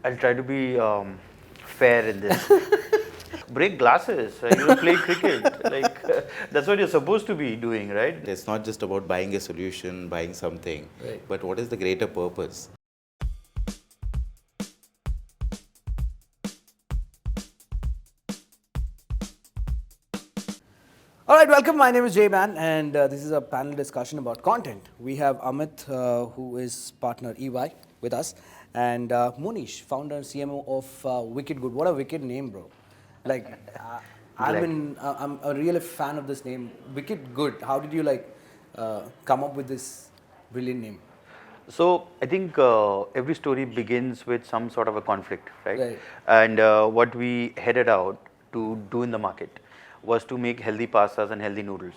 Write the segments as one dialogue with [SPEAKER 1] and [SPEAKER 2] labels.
[SPEAKER 1] I'll try to be fair in this. Break glasses, play cricket. That's what you're supposed to be doing, right?
[SPEAKER 2] It's not just about buying a solution, buying something,
[SPEAKER 3] Right.
[SPEAKER 2] but what is the greater purpose?
[SPEAKER 3] All right, welcome. My name is Jay Man, and this is a panel discussion about content. We have Amit, who is partner EY, with us, and Monish, founder and CMO of Wicked Good. What a wicked name, bro! Like, I'm a real fan of this name, Wicked Good. How did you come up with this brilliant name?
[SPEAKER 1] So I think every story begins with some sort of a conflict, right?
[SPEAKER 3] Right.
[SPEAKER 1] And what we headed out to do in the market was to make healthy pastas and healthy noodles,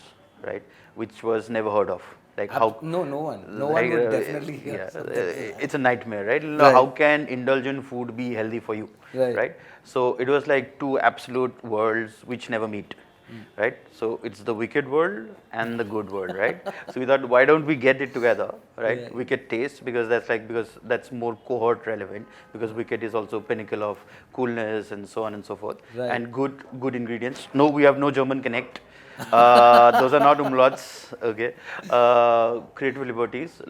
[SPEAKER 1] right? Which was never heard of. Like how?
[SPEAKER 3] No one would definitely hear
[SPEAKER 1] Yeah,
[SPEAKER 3] something like that.
[SPEAKER 1] it's a nightmare, right?
[SPEAKER 3] Right.
[SPEAKER 1] How can indulgent food be healthy for you,
[SPEAKER 3] Right.
[SPEAKER 1] So it was like two absolute worlds which never meet. Right, so it's the wicked world and the good world, right? So we thought, why don't we get it together, right?
[SPEAKER 3] Yeah.
[SPEAKER 1] Wicked taste, because that's more cohort relevant, because wicked is also pinnacle of coolness and so on and so forth.
[SPEAKER 3] Right.
[SPEAKER 1] And good ingredients. No, we have no German connect. Those are not umlauts, okay? Creative liberties,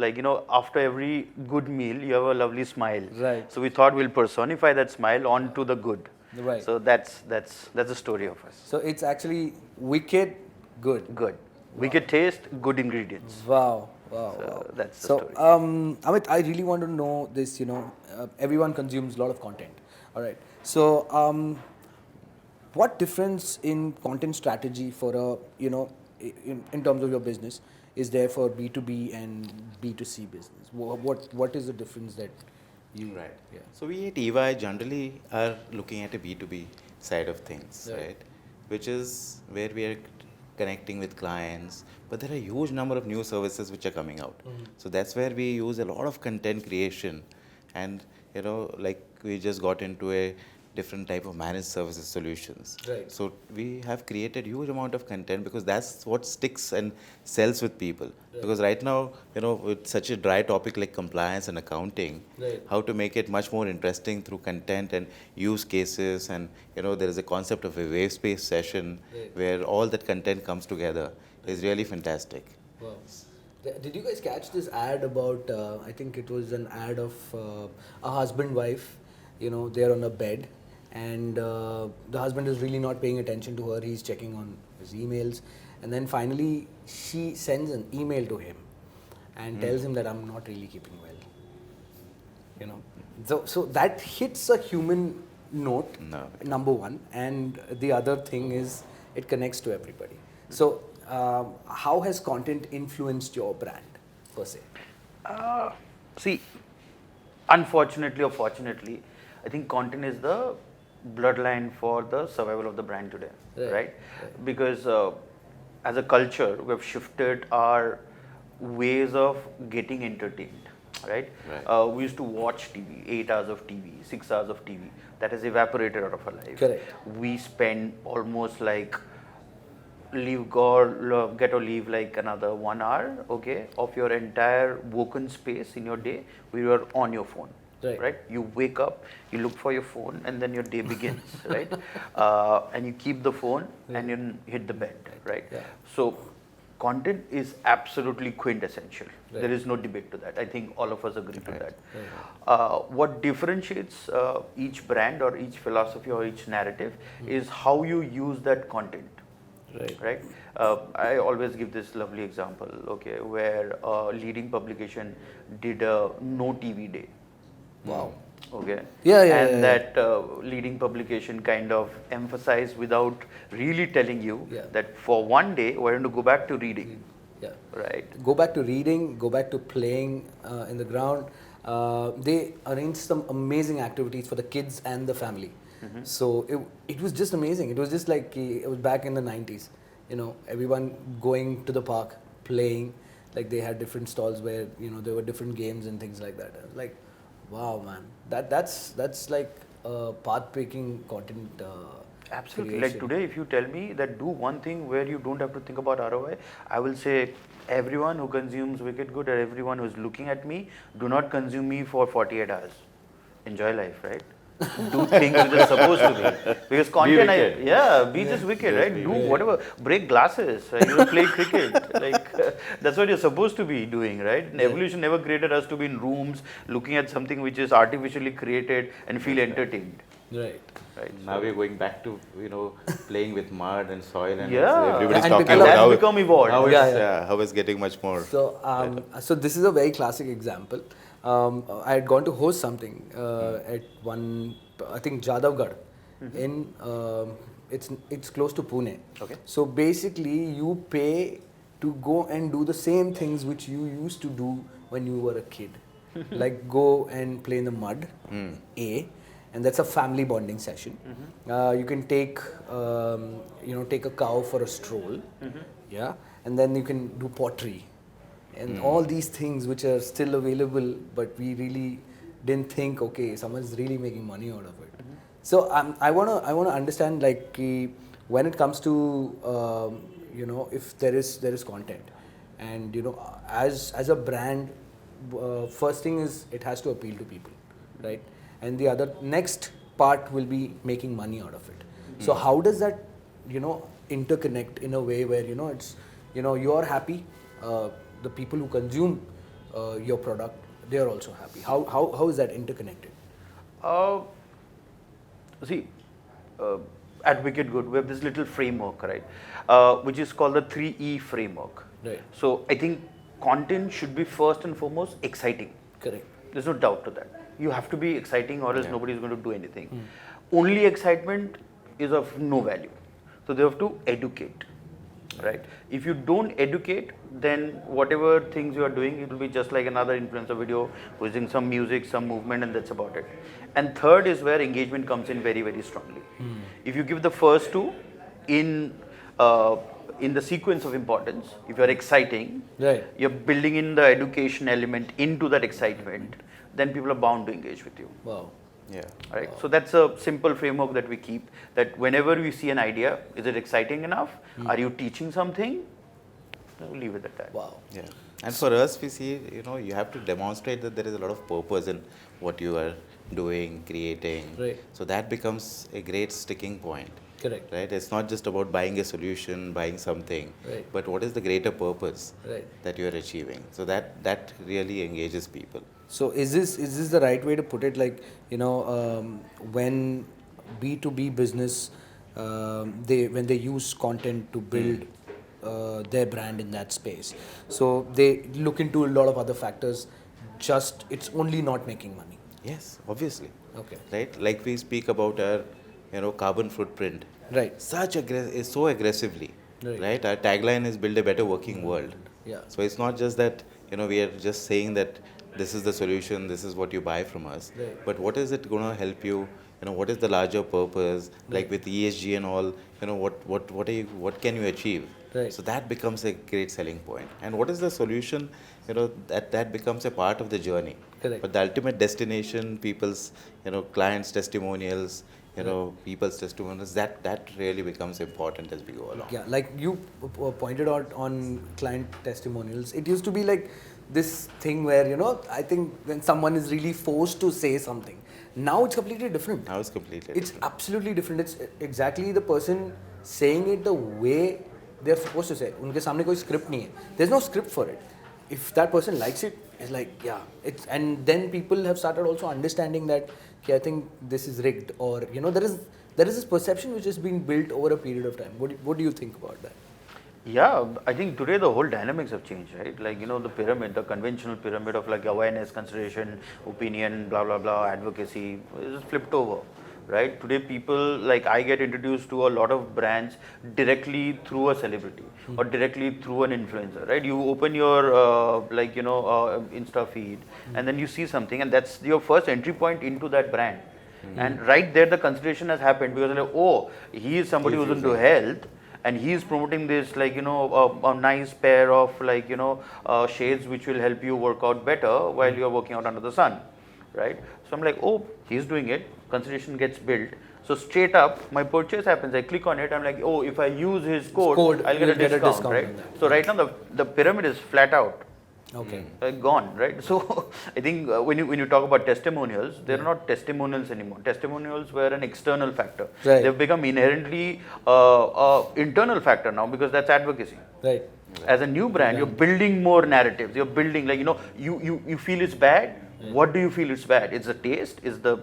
[SPEAKER 1] after every good meal, you have a lovely smile.
[SPEAKER 3] Right.
[SPEAKER 1] So we thought we'll personify that smile onto the good.
[SPEAKER 3] Right.
[SPEAKER 1] So that's the story of us.
[SPEAKER 3] So it's actually wicked good.
[SPEAKER 1] Good. Wicked taste, good ingredients.
[SPEAKER 3] Wow.
[SPEAKER 1] So that's the
[SPEAKER 3] So,
[SPEAKER 1] story.
[SPEAKER 3] Amit, I really want to know this. Everyone consumes a lot of content. All right. So, what difference in content strategy for in terms of your business is there for B2B and B2C business? What is the difference that you?
[SPEAKER 2] Right.
[SPEAKER 3] Yeah.
[SPEAKER 2] So we at EY generally are looking at a B2B side of things,
[SPEAKER 3] Right.
[SPEAKER 2] right? Which is where we are connecting with clients, but there are a huge number of new services which are coming out. So that's where we use a lot of content creation, and like we just got into a different type of managed services solutions.
[SPEAKER 3] Right.
[SPEAKER 2] So we have created huge amount of content because that's what sticks and sells with people. Because right now, with such a dry topic like compliance and accounting,
[SPEAKER 3] Right.
[SPEAKER 2] how to make it much more interesting through content and use cases, and there is a concept of a wave space session
[SPEAKER 3] Right.
[SPEAKER 2] where all that content comes together is really fantastic.
[SPEAKER 3] Wow. Did you guys catch this ad about? I think it was an ad of a husband-wife. They're on a bed, and the husband is really not paying attention to her. He's checking on his emails, and then finally she sends an email to him, and tells him that I'm not really keeping well. So that hits a human note.
[SPEAKER 2] No.
[SPEAKER 3] Number one, and the other thing is it connects to everybody. So how has content influenced your brand per se?
[SPEAKER 1] See, unfortunately or fortunately, I think content is the bloodline for the survival of the brand today, right? Because as a culture, we have shifted our ways of getting entertained, right?
[SPEAKER 2] Right.
[SPEAKER 1] We used to watch TV, 8 hours of TV, 6 hours of TV. That has evaporated out of our life.
[SPEAKER 3] Correct.
[SPEAKER 1] We spend almost like get or leave like another 1 hour, okay, of your entire woken space in your day where you are on your phone.
[SPEAKER 3] Right.
[SPEAKER 1] You wake up, you look for your phone, and then your day begins, right? And you keep the phone and you hit the bed, right?
[SPEAKER 3] Yeah.
[SPEAKER 1] So, content is absolutely quintessential.
[SPEAKER 3] Right.
[SPEAKER 1] There is no debate to that. I think all of us agree to
[SPEAKER 2] Right.
[SPEAKER 1] that. What differentiates each brand or each philosophy or each narrative is how you use that content. Right. I always give this lovely example, okay, where a leading publication did a no TV day.
[SPEAKER 3] Wow.
[SPEAKER 1] Okay.
[SPEAKER 3] Yeah.
[SPEAKER 1] And that leading publication kind of emphasized without really telling you
[SPEAKER 3] Yeah.
[SPEAKER 1] that for one day we're going to go back to reading.
[SPEAKER 3] Yeah.
[SPEAKER 1] Right.
[SPEAKER 3] Go back to reading, go back to playing in the ground. They arranged some amazing activities for the kids and the family. So it was just amazing. It was just like it was back in the 90s. Everyone going to the park, playing. Like they had different stalls where there were different games and things like that. I was like, wow, man, that's like path-breaking content.
[SPEAKER 1] Absolutely.
[SPEAKER 3] Creation.
[SPEAKER 1] Like today, if you tell me that do one thing where you don't have to think about ROI, I will say everyone who consumes Wicked Good or everyone who is looking at me, do not consume me for 48 hours. enjoy life, right? Do things which are supposed to be. Because content,
[SPEAKER 2] wicked.
[SPEAKER 1] be just wicked,
[SPEAKER 2] Just
[SPEAKER 1] right?
[SPEAKER 2] be
[SPEAKER 1] Do
[SPEAKER 2] wicked.
[SPEAKER 1] whatever, break glasses, right? Play cricket. Like, that's what you're supposed to be doing, right? And evolution never created us to be in rooms looking at something which is artificially created and feel entertained,
[SPEAKER 3] Right.
[SPEAKER 1] right?
[SPEAKER 2] Now we're going back to playing with mud and soil, and
[SPEAKER 1] Yeah.
[SPEAKER 2] everybody's
[SPEAKER 3] And
[SPEAKER 2] talking
[SPEAKER 3] people
[SPEAKER 2] about
[SPEAKER 1] have
[SPEAKER 2] how
[SPEAKER 1] become evolved.
[SPEAKER 2] How
[SPEAKER 3] Yeah,
[SPEAKER 2] it's,
[SPEAKER 3] yeah.
[SPEAKER 2] how it's getting much more.
[SPEAKER 3] So this is a very classic example. I had gone to host something at one, I think Jadavgarh, in it's close to Pune.
[SPEAKER 1] Okay.
[SPEAKER 3] So basically, you pay to go and do the same things which you used to do when you were a kid, like go and play in the mud. And that's a family bonding session. You can take take a cow for a stroll, yeah, and then you can do pottery, and all these things which are still available, but we really didn't think, okay, someone's really making money out of it. So I wanna understand, like, when it comes to if there is content, and as a brand, first thing is it has to appeal to people, right? And the other next part will be making money out of it. So how does that interconnect in a way where it's you're happy, the people who consume your product, they are also happy. How is that interconnected?
[SPEAKER 1] Uh, See, at Wicked Good, we have this little framework, right, which is called the 3E framework.
[SPEAKER 3] Right.
[SPEAKER 1] So I think content should be first and foremost exciting.
[SPEAKER 3] Correct.
[SPEAKER 1] There's no doubt to that. You have to be exciting, or else nobody is going to do anything. Only excitement is of no value. So they have to educate, right? If you don't educate, then whatever things you are doing, it will be just like another influencer video using some music, some movement, and that's about it. And third is where engagement comes in very, very strongly. If you give the first two in the sequence of importance, if you are exciting,
[SPEAKER 3] Right.
[SPEAKER 1] you're building in the education element into that excitement, then people are bound to engage with you.
[SPEAKER 3] Wow.
[SPEAKER 2] Yeah.
[SPEAKER 1] Right. So that's a simple framework that we keep, that whenever we see an idea, is it exciting enough? Are you teaching something? We'll leave it at that.
[SPEAKER 3] Wow.
[SPEAKER 2] Yeah. And for us, we see, you have to demonstrate that there is a lot of purpose in what you are doing, creating.
[SPEAKER 3] Right.
[SPEAKER 2] So that becomes a great sticking point.
[SPEAKER 3] Correct.
[SPEAKER 2] Right? It's not just about buying a solution, buying something,
[SPEAKER 3] Right.
[SPEAKER 2] but what is the greater purpose
[SPEAKER 3] Right.
[SPEAKER 2] that you are achieving? So that really engages people.
[SPEAKER 3] So is this the right way to put it? Like, when B2B business, when they use content to build their brand in that space, so they look into a lot of other factors. Just it's only not making money.
[SPEAKER 2] Yes, obviously.
[SPEAKER 3] Okay.
[SPEAKER 2] Right? Like we speak about our, carbon footprint.
[SPEAKER 3] Right.
[SPEAKER 2] Is so aggressively.
[SPEAKER 3] Right.
[SPEAKER 2] Our tagline is build a better working world.
[SPEAKER 3] Yeah.
[SPEAKER 2] So it's not just that, we are just saying that this is the solution, this is what you buy from us.
[SPEAKER 3] Right.
[SPEAKER 2] But what is it going to help you? What is the larger purpose? Like with ESG and all, what can you achieve?
[SPEAKER 3] Right.
[SPEAKER 2] So that becomes a great selling point. And what is the solution? That becomes a part of the journey.
[SPEAKER 3] Correct.
[SPEAKER 2] But the ultimate destination, people's, clients' testimonials, people's testimonials, that really becomes important as we go along.
[SPEAKER 3] Yeah, like you pointed out on client testimonials, it used to be like this thing where, I think when someone is really forced to say something, now it's completely different.
[SPEAKER 2] Now it's completely
[SPEAKER 3] It's
[SPEAKER 2] different.
[SPEAKER 3] absolutely different. It's exactly the person saying it the way they're supposed to say it. उनके सामने कोई script नहीं है. There's no script for it. If that person likes it, it's like, yeah. And then people have started also understanding that, okay, I think this is rigged, or there is this perception which has been built over a period of time. What do you think about that?
[SPEAKER 1] Yeah, I think today the whole dynamics have changed, right? Like, the pyramid, the conventional pyramid of like awareness, consideration, opinion, blah, blah, blah, advocacy is flipped over, right? Today people, like I get introduced to a lot of brands directly through a celebrity or directly through an influencer, right? You open your, Insta feed and then you see something, and that's your first entry point into that brand. And right there the consideration has happened, because like, oh, he is somebody who's into health, and he is promoting this, like, a nice pair of, like, shades which will help you work out better while you are working out under the sun, right? So I'm like, oh, he's doing it, consideration gets built. So straight up, my purchase happens, I click on it, I'm like, oh, if I use his code, I'll get a discount, right?
[SPEAKER 3] on that.
[SPEAKER 1] So right now the pyramid is flat out.
[SPEAKER 3] Okay.
[SPEAKER 1] Gone, right? So I think when you talk about testimonials, they're not testimonials anymore. Testimonials were an external factor.
[SPEAKER 3] Right.
[SPEAKER 1] They've become inherently internal factor now because that's advocacy.
[SPEAKER 3] Right.
[SPEAKER 1] As a new brand, you're building more narratives. You're building, like, you feel it's bad. What do you feel it's bad? It's the taste, is the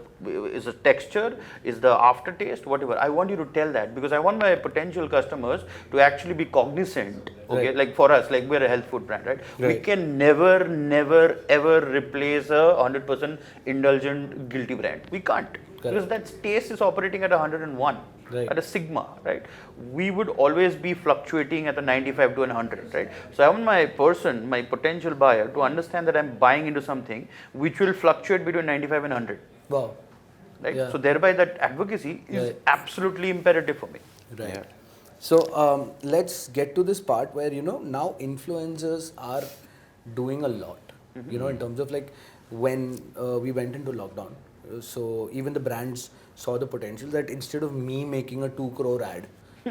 [SPEAKER 1] texture, is the aftertaste, whatever. I want you to tell that because I want my potential customers to actually be cognizant. Okay,
[SPEAKER 3] Right.
[SPEAKER 1] like for us, like we're a health food brand, right? We
[SPEAKER 3] Right.
[SPEAKER 1] can never ever replace a 100% indulgent guilty brand. We can't. Because that taste is operating at 101,
[SPEAKER 3] Right.
[SPEAKER 1] at a sigma, right? We would always be fluctuating at a 95 to 100, right? So I want my potential buyer to understand that I'm buying into something which will fluctuate between 95 and 100,
[SPEAKER 3] Wow.
[SPEAKER 1] right?
[SPEAKER 3] Yeah.
[SPEAKER 1] So thereby that advocacy is
[SPEAKER 3] Right.
[SPEAKER 1] absolutely imperative for me.
[SPEAKER 3] Right.
[SPEAKER 2] Yeah.
[SPEAKER 3] So let's get to this part where now influencers are doing a lot. In terms of like when we went into lockdown, so even the brands saw the potential that instead of me making a 2 crore ad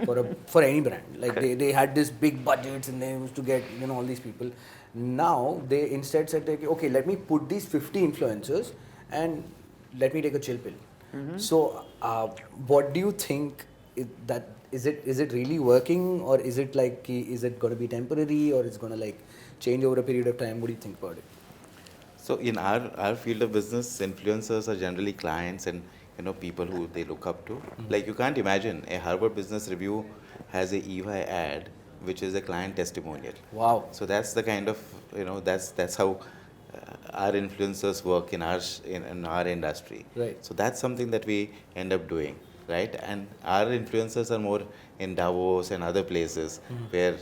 [SPEAKER 3] for any brand, like they had this big budgets and they used to get all these people. Now they instead said like, okay, let me put these 50 influencers and let me take a chill pill. So what do you think? Is it really working, or is it like, is it going to be temporary, or it's going to like change over a period of time? What do you think about it?
[SPEAKER 2] So in our field of business, influencers are generally clients and people who they look up to. Like you can't imagine a Harvard Business Review has a EY ad which is a client testimonial.
[SPEAKER 3] Wow.
[SPEAKER 2] So that's the kind of that's how our influencers work in our industry.
[SPEAKER 3] Right.
[SPEAKER 2] So that's something that we end up doing, right? And our influencers are more in Davos and other places where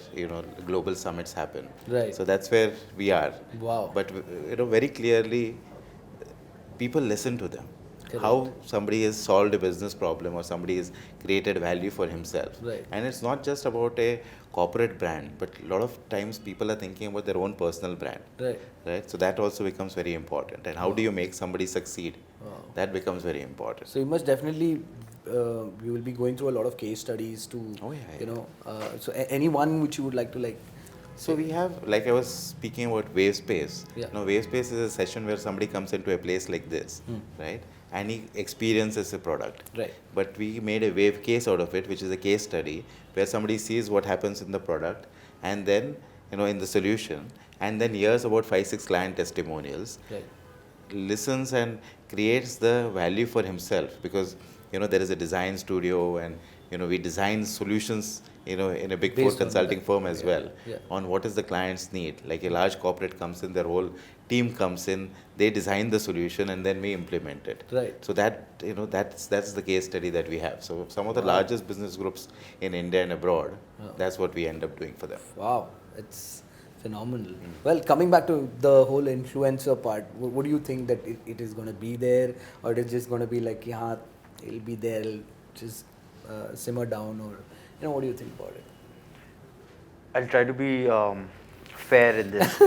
[SPEAKER 2] global summits happen.
[SPEAKER 3] Right.
[SPEAKER 2] So that's where we are.
[SPEAKER 3] Wow.
[SPEAKER 2] But very clearly, people listen to them.
[SPEAKER 3] Correct.
[SPEAKER 2] How somebody has solved a business problem or somebody has created value for himself.
[SPEAKER 3] Right.
[SPEAKER 2] And it's not just about a corporate brand, but a lot of times people are thinking about their own personal brand.
[SPEAKER 3] Right.
[SPEAKER 2] Right? So that also becomes very important. And how do you make somebody succeed?
[SPEAKER 3] Wow.
[SPEAKER 2] That becomes very important.
[SPEAKER 3] So you must definitely, you will be going through a lot of case studies to,
[SPEAKER 2] Oh, yeah.
[SPEAKER 3] so any one which you would like to like.
[SPEAKER 2] So we have, like I was speaking about Wave Space.
[SPEAKER 3] Yeah.
[SPEAKER 2] Wave Space is a session where somebody comes into a place like this, right? And he experiences a product.
[SPEAKER 3] Right.
[SPEAKER 2] But we made a wave case out of it, which is a case study where somebody sees what happens in the product and then, in the solution, and then hears about 5-6 client testimonials,
[SPEAKER 3] Right.
[SPEAKER 2] listens and creates the value for himself because, there is a design studio and, we design solutions, in a big four
[SPEAKER 3] Based on
[SPEAKER 2] consulting
[SPEAKER 3] that.
[SPEAKER 2] firm as well
[SPEAKER 3] Yeah.
[SPEAKER 2] on what is the client's need. Like a large corporate comes in, their whole team comes in, they design the solution and then we implement it.
[SPEAKER 3] Right.
[SPEAKER 2] So that, that's the case study that we have. So some of the largest business groups in India and abroad, that's what we end up doing for them.
[SPEAKER 3] Wow, it's phenomenal. Well, coming back to the whole influencer part, what do you think that it is going to be there, or it is just going to be like, yeah, it'll be there, it'll just simmer down, or what do you think about it?
[SPEAKER 1] I'll try to be fair in this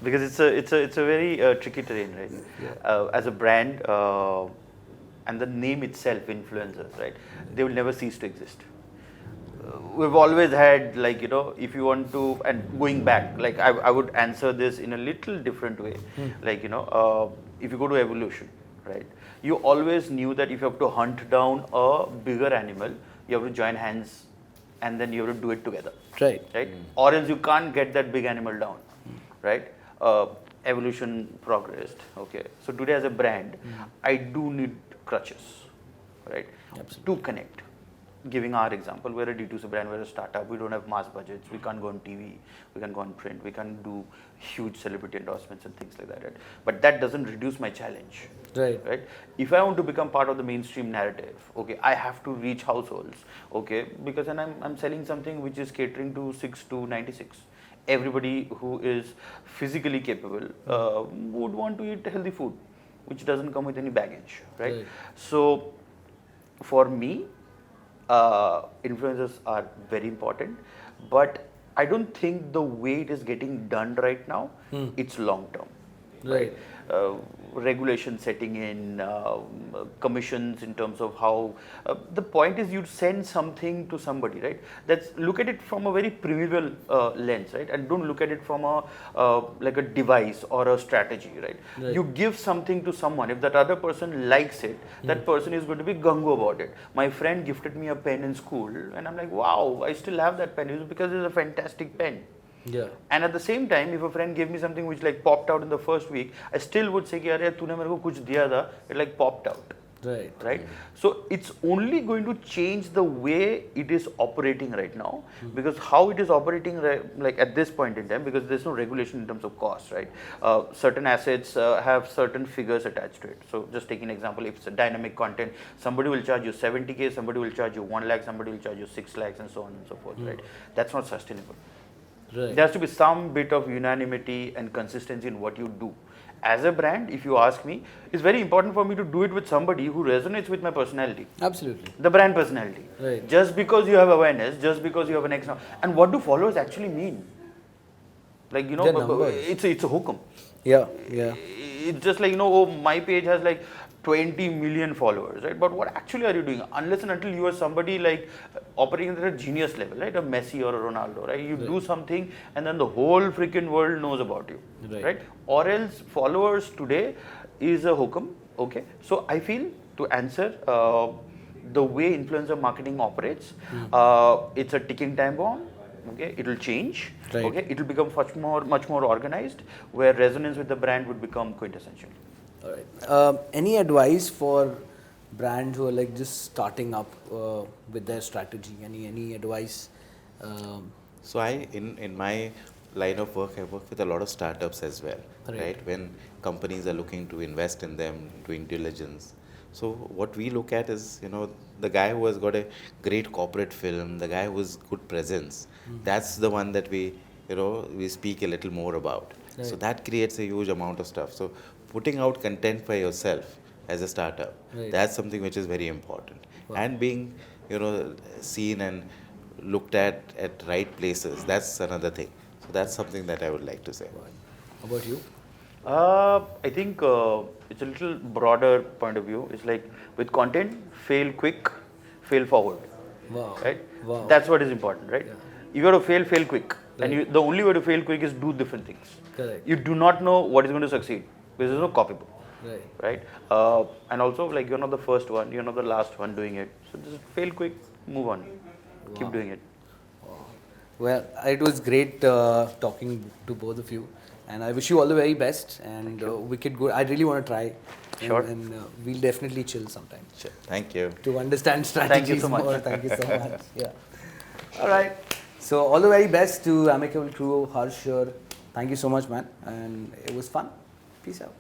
[SPEAKER 1] because it's a very tricky terrain, right?
[SPEAKER 3] Yeah.
[SPEAKER 1] As a brand, and the name itself, influencers, right? They will never cease to exist. We've always had, like, if you want to, and going back, like I would answer this in a little different way. Like, if you go to evolution, right? You always knew that if you have to hunt down a bigger animal, you have to join hands and then you have to do it together.
[SPEAKER 3] Right.
[SPEAKER 1] Right? Or else you can't get that big animal down. Right? Evolution progressed. Okay. So today as a brand, I do need crutches. Right?
[SPEAKER 3] Absolutely.
[SPEAKER 1] To connect. Giving our example, we're a D2C brand, we're a startup, we don't have mass budgets, we can't go on TV, we can go on print, we can't do huge celebrity endorsements and things like that. Right? But that doesn't reduce my challenge.
[SPEAKER 3] Right.
[SPEAKER 1] Right? If I want to become part of the mainstream narrative, okay, I have to reach households, okay, because then I'm selling something which is catering to 6 to 96. Everybody who is physically capable would want to eat healthy food, which doesn't come with any baggage, right? So, for me, influencers are very important, but I don't think the way it is getting done right now, it's long term.
[SPEAKER 3] Right.
[SPEAKER 1] regulation setting in, commissions in terms of how. The point is you send something to somebody, right? That's look at it from a very primeval lens, right? And don't look at it from a like a device or a strategy, right? You give something to someone. If that other person likes it, that person is going to be gung-ho about it. My friend gifted me a pen in school, and I'm like, wow, I still have that pen. It's because it's a fantastic pen.
[SPEAKER 3] Yeah.
[SPEAKER 1] And at the same time, if a friend gave me something which like popped out in the first week, I still would say, कि अरे तूने मेरे को कुछ दिया था, it like popped out. Right. So it's only going to change the way it is operating right now, because how it is operating like at this point in time, because there's no regulation in terms of cost, right? Certain assets have certain figures attached to it. So just taking an example, if it's a dynamic content, somebody will charge you 70K, somebody will charge you 1 lakh, somebody will charge you 6 lakhs, and so on and so forth, right? That's not sustainable.
[SPEAKER 3] Right.
[SPEAKER 1] There has to be some bit of unanimity and consistency in what you do. As a brand, if you ask me, it's very important for me to do it with somebody who resonates with my personality.
[SPEAKER 3] Absolutely.
[SPEAKER 1] The brand personality.
[SPEAKER 3] Right.
[SPEAKER 1] Just because you have awareness, just because you have an X. And what do followers actually mean? Like, you
[SPEAKER 3] They're
[SPEAKER 1] know,
[SPEAKER 3] numbers.
[SPEAKER 1] it's a hukum.
[SPEAKER 3] Yeah.
[SPEAKER 1] It's just like, you know, oh, my page has like 20 million followers, right? But what actually are you doing? Unless and until you are somebody like operating at a genius level, right? A Messi or a Ronaldo, right? You do something and then the whole freaking world knows about you, right? Or else followers today is a hokum, okay? So I feel, to answer, the way influencer marketing operates, it's a ticking time bomb. Okay, it will change.
[SPEAKER 3] Right.
[SPEAKER 1] Okay, it will become much more organized, where resonance with the brand would become quintessential.
[SPEAKER 3] All right. Any advice for brands who are like just starting up with their strategy? Any advice?
[SPEAKER 2] So in my line of work, I work with a lot of startups as well, right? When companies are looking to invest in them, doing diligence. So what we look at is, you know, the guy who has got a great corporate film, the guy who has good presence, that's the one that we speak a little more about.
[SPEAKER 3] Right.
[SPEAKER 2] So that creates a huge amount of stuff. So putting out content for yourself as a startup, that's something which is very important.
[SPEAKER 3] Wow.
[SPEAKER 2] And being, seen and looked at right places, that's another thing. So that's something that I would like to say.
[SPEAKER 3] How about you?
[SPEAKER 1] I think it's a little broader point of view. It's like with content, fail quick, fail forward.
[SPEAKER 3] Wow.
[SPEAKER 1] Right?
[SPEAKER 3] Wow.
[SPEAKER 1] That's what is important, right?
[SPEAKER 3] Yeah.
[SPEAKER 1] You got to fail quick.
[SPEAKER 3] Right.
[SPEAKER 1] And the only way to fail quick is do different things.
[SPEAKER 3] Correct.
[SPEAKER 1] You do not know what is going to succeed because there's no copybook.
[SPEAKER 3] Right.
[SPEAKER 1] Right? And also, like, you're not the first one, you're not the last one doing it. So just fail quick, move on. Keep doing it.
[SPEAKER 3] Well, it was great talking to both of you, and I wish you all the very best. And Wicked Good. I really want to try.
[SPEAKER 1] Sure.
[SPEAKER 3] And we'll definitely chill sometime.
[SPEAKER 2] Sure. Thank you.
[SPEAKER 3] To understand strategies
[SPEAKER 1] so much.
[SPEAKER 3] more. Thank you so much. Yeah.
[SPEAKER 1] All right.
[SPEAKER 3] So all the very best to Amicable Crew, Harsh here. Thank you so much, man. And it was fun. Peace out.